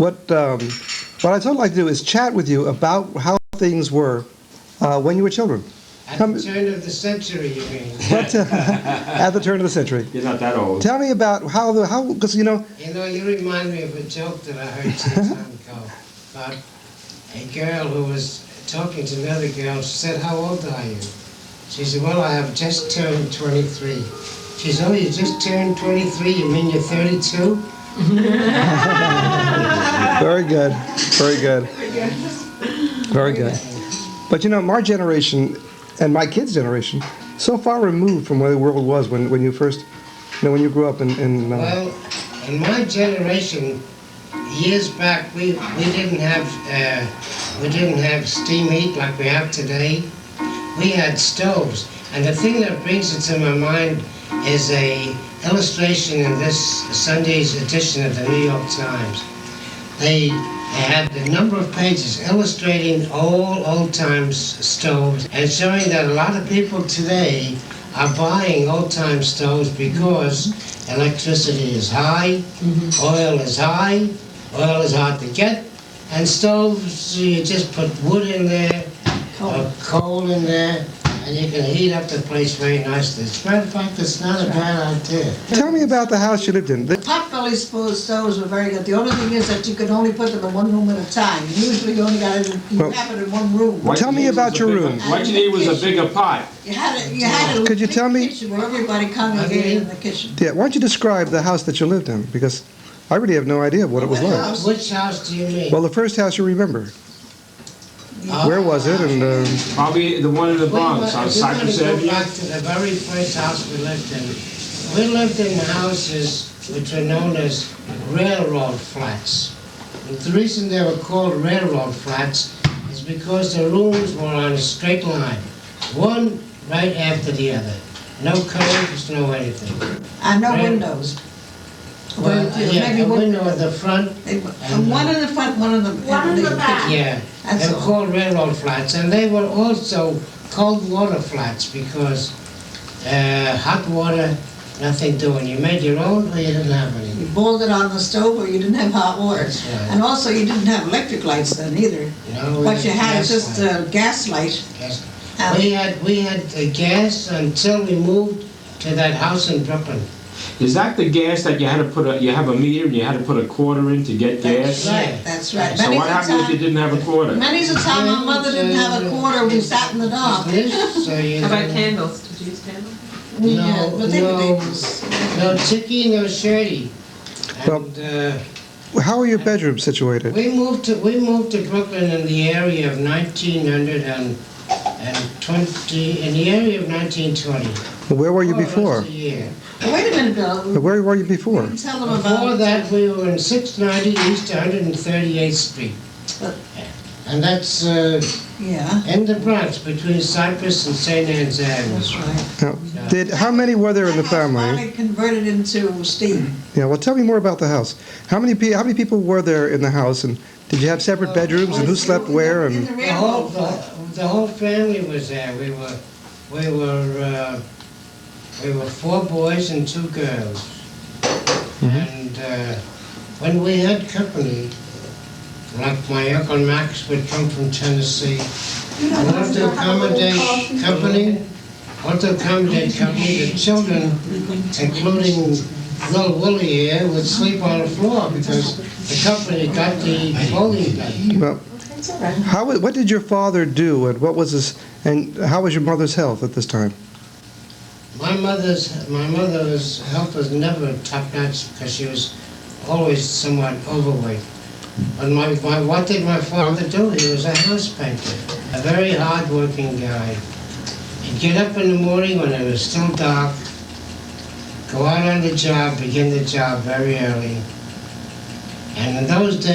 what I'd like to do is chat with you about how things were when you were children. At the turn of the century, you mean? At the turn of the century. You're not that old. Tell me about how, because You know, you remind me of a joke that I heard some time ago about a girl who was talking to another girl. She said, "How old are you?" She said, "Well, I have just turned 23. She said, "Oh, you just turned 23? You mean you're 32? Very good, very good, very good. But you know, my generation and my kids' generation, so far removed from where the world was when you first, when you grew up in Well, in my generation, years back, we didn't have steam heat like we have today. We had stoves, and the thing that brings it to my mind is a illustration in this Sunday's edition of the New York Times. They had a number of pages illustrating old times stoves and showing that a lot of people today are buying old time stoves because electricity is high, oil is high, oil is hard to get, and stoves, you just put wood in there, or coal in there, and you can heat up the place very nicely. As a matter of fact, it's not a bad idea. Tell me about the house you lived in. Potbelly stoves were very good. The only thing is that you could only put them in one room at a time. Usually you only got it, you have it in one room. Tell me about your room. What you need was a bigger pot. You had it Could you tell me- kitchen where everybody congregated in the kitchen. Yeah, why don't you describe the house that you lived in? Because I really have no idea what it was like. Which house do you mean? Well, the first house you remember. Where was it? And Probably the one in the Bronx on Cypress We're going to go Avenue. back to the very first house we lived in. We lived in houses which were known as railroad flats. And the reason they were called railroad flats is because the rooms were on a straight line, one right after the other. No curves, no anything. And no Right. windows. Well, yeah, maybe a window at the front. One in the front, one in the back. Yeah, That's they were all. called railroad flats, and they were also cold water flats because hot water, nothing doing. You made your own, or you didn't have any. You boiled it on the stove or you didn't have hot water. That's right. And also you didn't have electric lights then either. No, What you had gas is just light. a gas light. Yes. Um, We had gas until we moved to that house in Brooklyn. Is that the gas that you had to you have a meter and you had to put a quarter in to get That's gas? right, that's right. So what happened if you didn't have a quarter? Many's the time my mother didn't have a quarter, we sat in the dark. So you How about candles? Did you use candles? Yeah, but they no, was- no chicky, no shirty. Well- And how are your bedrooms situated? we moved to Brooklyn in the area of 1920, in the area of 1920. Where were you More or less before? a year. Wait a minute, Bill. Where were you before? Tell them Before about. that, we were in 690 East 138th Street. And that's Yeah, in the Bronx, between Cypress and St. Anne's Avenue. that's right. Now, how many were there in the That house family? finally converted into steam. Yeah, well, tell me more about the house. How many people were there in the house, and did you have separate bedrooms, and who slept where? In And the The whole, railroad flat. the whole family was there. We were 4 boys and 2 girls. And when we had company, like my Uncle Max would come from Tennessee, and want to accommodate company, the children, including little Willie here, would sleep on the floor because the company got the folding bed. well, what did your father do, and what was his, and how was your mother's health at this time? My mother's health was never top-notch because she was always somewhat overweight. But what did my father do? He was a house painter, a very hard-working guy. He'd get up in the morning when it was still dark, go out on the job, begin the job very early. And in those days,